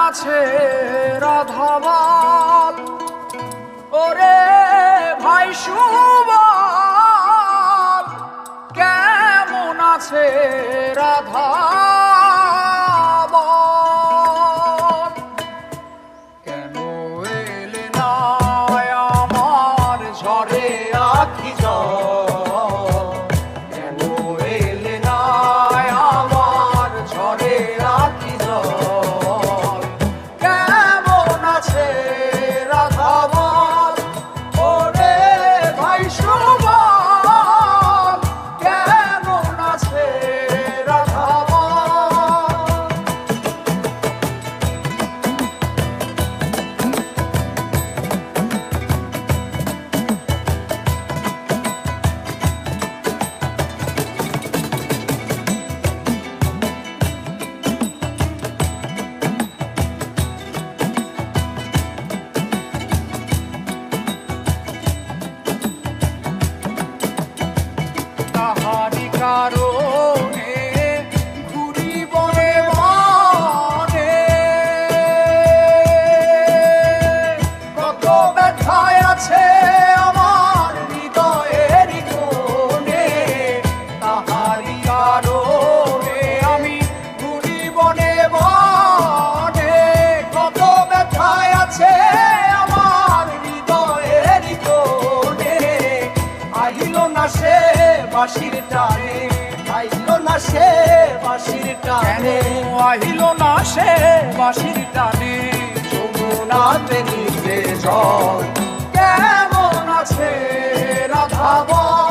আছে রাধাবাল, ওরে ভাই সুবল, কেমন আছে রাধাবাল? কেন এলে না আমার ঝরে আখি জল, কেন এলে না আমার ঝরে আখি জল, কেমন আছে রাধাবাল, ওরে ভাই সুবল, কেমন আছে রাধাবাল? তাহারি কারণে ঘুরি বনে বনে, কত ব্যথায় আছে আমার হৃদয়ের কোণে। তাহারি কারণে আমি ঘুরি বনে বনে, কত ব্যথায় আছে আমার হৃদয়ের কোণে। আহিল না সে বাঁশির টানে, আহিল না সে বাঁশির টানে, আহিল না সে বাঁশির টানে, যমুনাতে নিভে জল, কেমন আছে রাধাবাল?